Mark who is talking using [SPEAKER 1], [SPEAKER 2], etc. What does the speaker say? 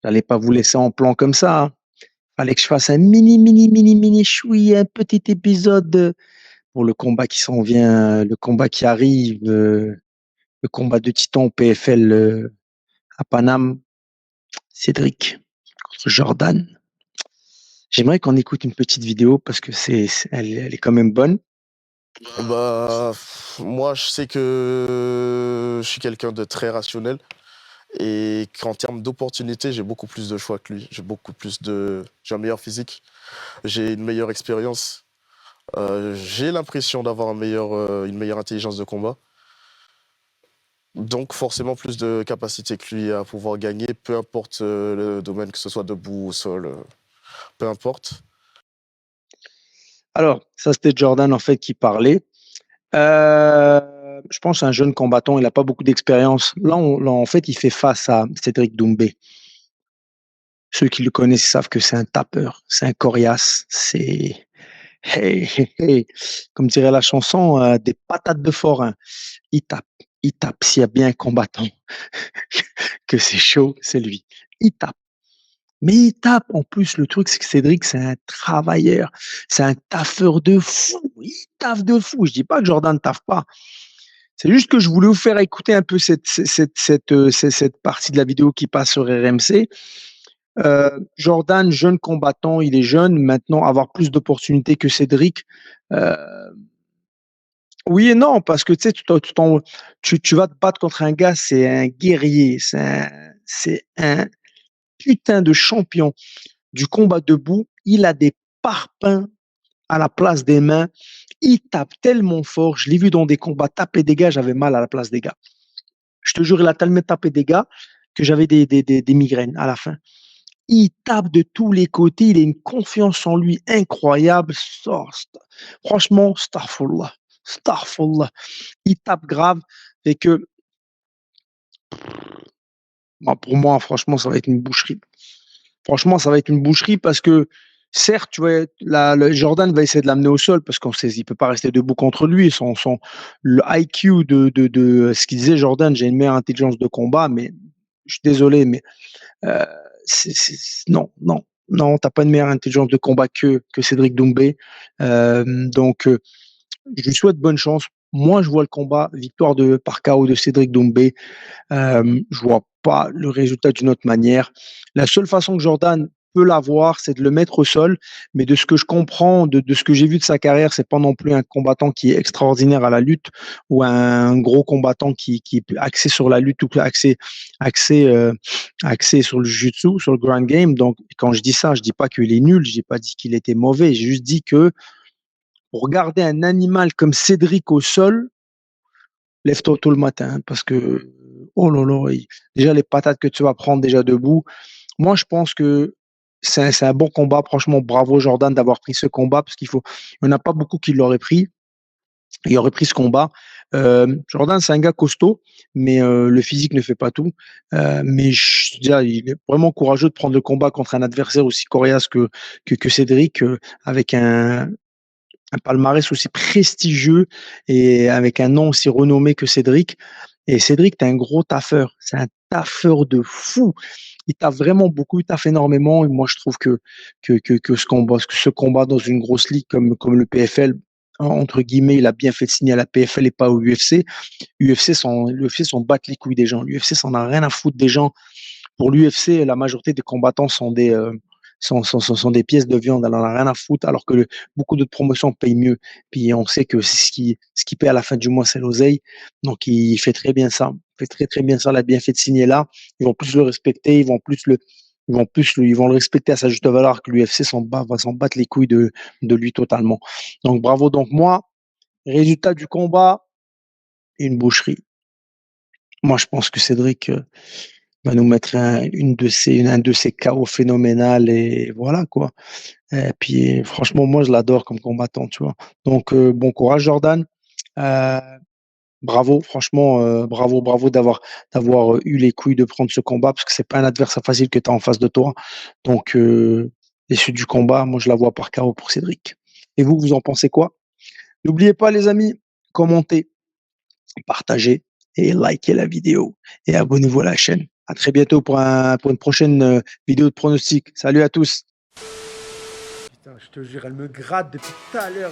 [SPEAKER 1] J'allais pas vous laisser en plan comme ça, hein. Fallait que je fasse un mini choui, un petit épisode pour le combat qui s'en vient, le combat qui arrive, le combat de Titan au PFL à Paname. Cédric contre Jordan. J'aimerais qu'on écoute une petite vidéo parce que elle est quand même bonne.
[SPEAKER 2] Bah, moi, je sais que je suis quelqu'un de très rationnel et qu'en termes d'opportunités, j'ai beaucoup plus de choix que lui. J'ai un meilleur physique, j'ai une meilleure expérience, j'ai l'impression d'avoir une meilleure intelligence de combat. Donc forcément plus de capacité que lui à pouvoir gagner, peu importe le domaine, que ce soit debout ou au sol, peu importe.
[SPEAKER 1] Alors, ça c'était Jordan en fait qui parlait. Je pense un jeune combattant, il n'a pas beaucoup d'expérience. Là, en fait, il fait face à Cédric Doumbé. Ceux qui le connaissent savent que c'est un tapeur, c'est un coriace, c'est hey, hey, hey. Comme dirait la chanson, des patates de forain. Il tape, il tape. S'il y a bien un combattant que c'est chaud, c'est lui. Il tape. Mais il tape. En plus, le truc, c'est que Cédric, c'est un travailleur. C'est un taffeur de fou. Il taffe de fou. Je dis pas que Jordan ne taffe pas. C'est juste que je voulais vous faire écouter un peu cette partie de la vidéo qui passe sur RMC. Jordan, jeune combattant, il est jeune. Maintenant, avoir plus d'opportunités que Cédric. Euh, oui et non, parce que tu sais, tu vas te battre contre un gars, c'est un guerrier, c'est un putain de champion du combat debout. Il a des parpaings à la place des mains. Il tape tellement fort. Je l'ai vu dans des combats taper des gars, j'avais mal à la place des gars. Je te jure, il a tellement tapé des gars que j'avais des migraines à la fin. Il tape de tous les côtés. Il a une confiance en lui incroyable. Franchement, starfullah. Starfullah. Il tape grave. Et que, bah, pour moi, franchement, ça va être une boucherie. Franchement, ça va être une boucherie parce que, certes, tu vois, le Jordan va essayer de l'amener au sol parce qu'on sait, il peut pas rester debout contre lui. Le IQ de ce qu'il disait Jordan, j'ai une meilleure intelligence de combat, mais je suis désolé, mais euh, non, non, non, t'as pas une meilleure intelligence de combat que Cédric Doumbé. Donc, je lui souhaite bonne chance. Moi, je vois le combat victoire par KO de Cédric Doumbé. Je vois pas le résultat d'une autre manière. La seule façon que Jordan peut l'avoir, c'est de le mettre au sol. Mais de ce que je comprends, de ce que j'ai vu de sa carrière, c'est pas non plus un combattant qui est extraordinaire à la lutte ou un gros combattant qui est axé sur la lutte ou axé, euh, axé sur le jiu-jitsu, sur le ground game. Donc, quand je dis ça, je dis pas qu'il est nul, j'ai pas dit qu'il était mauvais. J'ai juste dit que pour garder un animal comme Cédric au sol, lève-toi tôt le matin hein, parce que, oh là là, déjà les patates que tu vas prendre déjà debout. Moi, je pense que c'est un bon combat. Franchement, bravo Jordan d'avoir pris ce combat parce il n'y en a pas beaucoup qui l'auraient pris. Il aurait pris ce combat. Jordan, c'est un gars costaud, mais le physique ne fait pas tout. Mais déjà, il est vraiment courageux de prendre le combat contre un adversaire aussi coriace que Cédric, avec un palmarès aussi prestigieux et avec un nom aussi renommé que Cédric. Et Cédric, t'es un gros taffeur. C'est un taffeur de fou. Il taffe vraiment beaucoup, il taffe énormément. Et moi, je trouve que ce combat dans une grosse ligue comme le PFL, entre guillemets, il a bien fait de signer à la PFL et pas au UFC. L'UFC s'en bat les couilles des gens. L'UFC s'en a rien à foutre des gens. Pour l'UFC, la majorité des combattants sont des pièces de viande, elle en a rien à foutre, alors que beaucoup d'autres promotions payent mieux. Puis on sait que ce qui paye à la fin du mois, c'est l'oseille. Donc il fait très bien ça. Il fait très très bien ça, il a bien fait de signer là. Ils vont plus le respecter, ils vont le respecter à sa juste valeur que l'UFC va s'en battre les couilles de lui totalement. Donc bravo. Donc moi, résultat du combat, une boucherie. Moi, je pense que Cédric, va nous mettre un de ces KO phénoménal et voilà quoi. Et puis franchement, moi je l'adore comme combattant, tu vois. Donc bon courage Jordan. Euh, Bravo, franchement, bravo d'avoir eu les couilles de prendre ce combat parce que c'est pas un adversaire facile que tu as en face de toi. Donc l'issue du combat, moi je la vois par KO pour Cédric. Et vous, vous en pensez quoi? N'oubliez pas les amis, commentez, partagez et likez la vidéo et abonnez-vous à la chaîne. À très bientôt pour une prochaine vidéo de pronostic. Salut à tous. Putain, je te jure, elle me gratte depuis tout à l'heure.